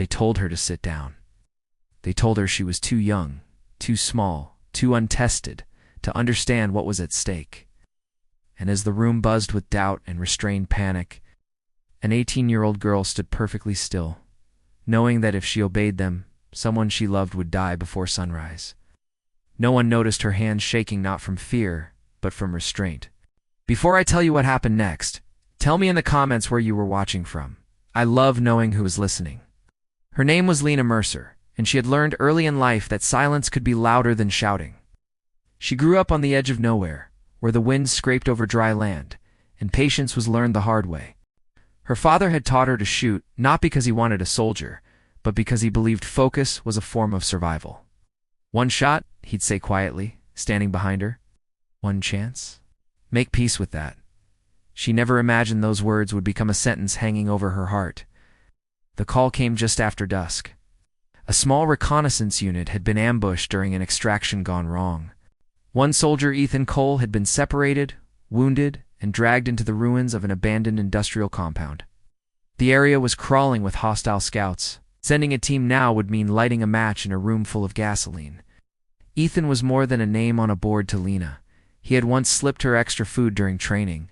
They told her to sit down. They told her she was too young, too small, too untested to understand what was at stake. And as the room buzzed with doubt and restrained panic, an 18-year-old girl stood perfectly still, knowing that if she obeyed them, someone she loved would die before sunrise. No one noticed her hands shaking, not from fear, but from restraint. Before I tell you what happened next, tell me in the comments where you were watching from. I love knowing who is listening. Her name was Lena Mercer, and she had learned early in life that silence could be louder than shouting. She grew up on the edge of nowhere, where the wind scraped over dry land, and patience was learned the hard way. Her father had taught her to shoot, not because he wanted a soldier, but because he believed focus was a form of survival. "One shot," he'd say quietly, standing behind her. "One chance? Make peace with that." She never imagined those words would become a sentence hanging over her heart. The call came just after dusk. A small reconnaissance unit had been ambushed during an extraction gone wrong. One soldier, Ethan Cole, had been separated, wounded, and dragged into the ruins of an abandoned industrial compound. The area was crawling with hostile scouts. Sending a team now would mean lighting a match in a room full of gasoline. Ethan was more than a name on a board to Lena. He had once slipped her extra food during training,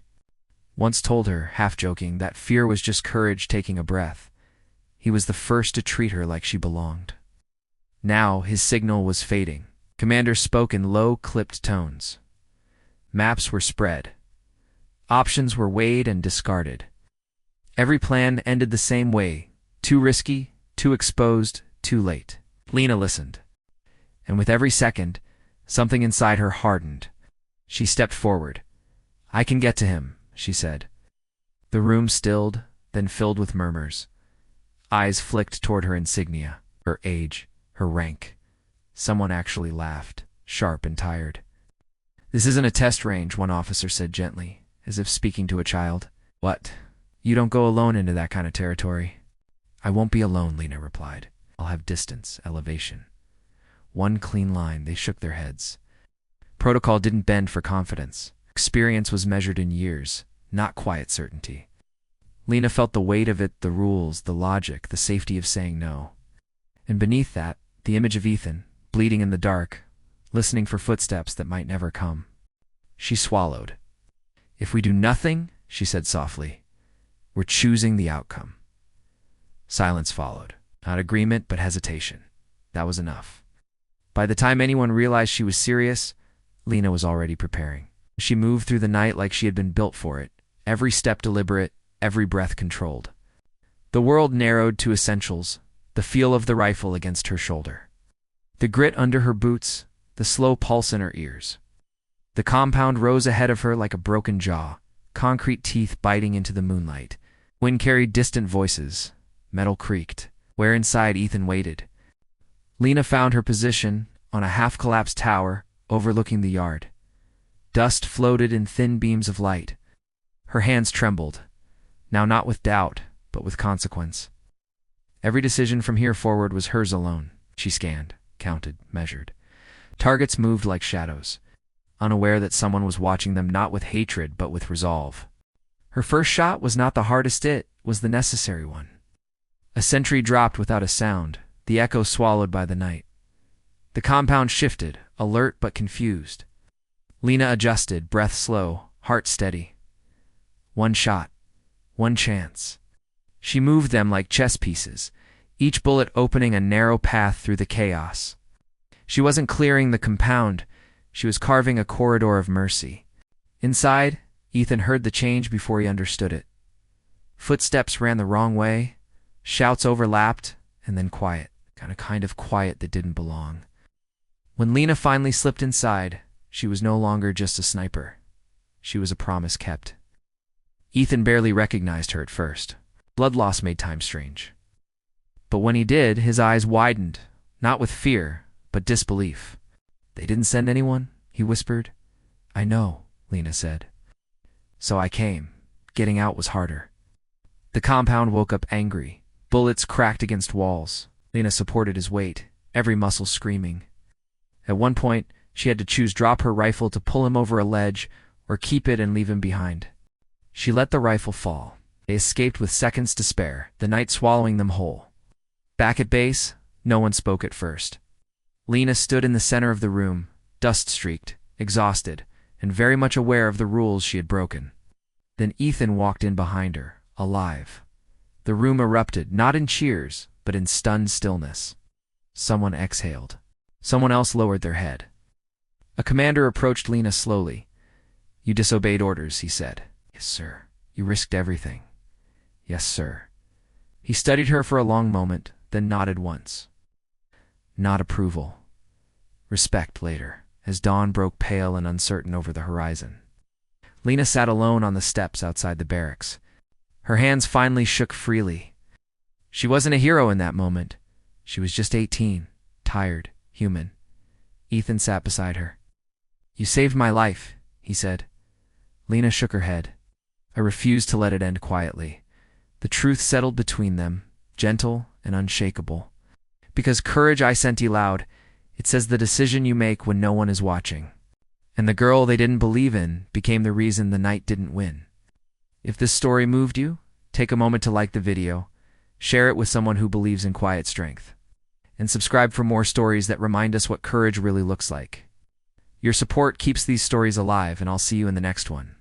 once told her, half joking, that fear was just courage taking a breath. He was the first to treat her like she belonged. Now his signal was fading. Commander spoke in low, clipped tones. Maps were spread. Options were weighed and discarded. Every plan ended the same way: too risky, too exposed, too late. Lena listened. And with every second, something inside her hardened. She stepped forward. "I can get to him," she said. The room stilled, then filled with murmurs. Eyes flicked toward her insignia, her age, her rank. Someone actually laughed, sharp and tired. "This isn't a test range," one officer said gently, as if speaking to a child. "What? You don't go alone into that kind of territory." "I won't be alone," Lena replied. "I'll have distance, elevation." One clean line. They shook their heads. Protocol didn't bend for confidence. Experience was measured in years, not quiet certainty. Lena felt the weight of it, the rules, the logic, the safety of saying no. And beneath that, the image of Ethan, bleeding in the dark, listening for footsteps that might never come. She swallowed. "If we do nothing," she said softly, "we're choosing the outcome." Silence followed. Not agreement, but hesitation. That was enough. By the time anyone realized she was serious, Lena was already preparing. She moved through the night like she had been built for it, every step deliberate, every breath controlled. The world narrowed to essentials, the feel of the rifle against her shoulder, the grit under her boots, the slow pulse in her ears. The compound rose ahead of her like a broken jaw, concrete teeth biting into the moonlight. Wind carried distant voices. Metal creaked. Where inside Ethan waited. Lena found her position on a half-collapsed tower overlooking the yard. Dust floated in thin beams of light. Her hands trembled, now not with doubt, but with consequence. Every decision from here forward was hers alone. She scanned, counted, measured. Targets moved like shadows, unaware that someone was watching them, not with hatred, but with resolve. Her first shot was not the hardest, it was the necessary one. A sentry dropped without a sound, the echo swallowed by the night. The compound shifted, alert but confused. Lena adjusted, breath slow, heart steady. One shot. One chance. She moved them like chess pieces, each bullet opening a narrow path through the chaos. She wasn't clearing the compound, she was carving a corridor of mercy. Inside, Ethan heard the change before he understood it. Footsteps ran the wrong way, shouts overlapped, and then quiet, kind of quiet that didn't belong. When Lena finally slipped inside, she was no longer just a sniper. She was a promise kept. Ethan barely recognized her at first. Blood loss made time strange. But when he did, his eyes widened, not with fear, but disbelief. "They didn't send anyone?" he whispered. "I know," Lena said. "So I came. Getting out was harder." The compound woke up angry. Bullets cracked against walls. Lena supported his weight, every muscle screaming. At one point, she had to choose: drop her rifle to pull him over a ledge, or keep it and leave him behind. She let the rifle fall. They escaped with seconds to spare, the night swallowing them whole. Back at base, no one spoke at first. Lena stood in the center of the room, dust-streaked, exhausted, and very much aware of the rules she had broken. Then Ethan walked in behind her, alive. The room erupted, not in cheers, but in stunned stillness. Someone exhaled. Someone else lowered their head. A commander approached Lena slowly. "You disobeyed orders," he said. "Yes, sir." "You risked everything." "Yes, sir." He studied her for a long moment, then nodded once. Not approval. Respect later, as dawn broke pale and uncertain over the horizon. Lena sat alone on the steps outside the barracks. Her hands finally shook freely. She wasn't a hero in that moment. She was just 18, tired, human. Ethan sat beside her. "You saved my life," he said. Lena shook her head. I refused to let it end quietly. The truth settled between them, gentle and unshakable. Because courage, I sent loud. It says the decision you make when no one is watching. And the girl they didn't believe in became the reason the night didn't win. If this story moved you, take a moment to like the video, share it with someone who believes in quiet strength, and subscribe for more stories that remind us what courage really looks like. Your support keeps these stories alive, and I'll see you in the next one.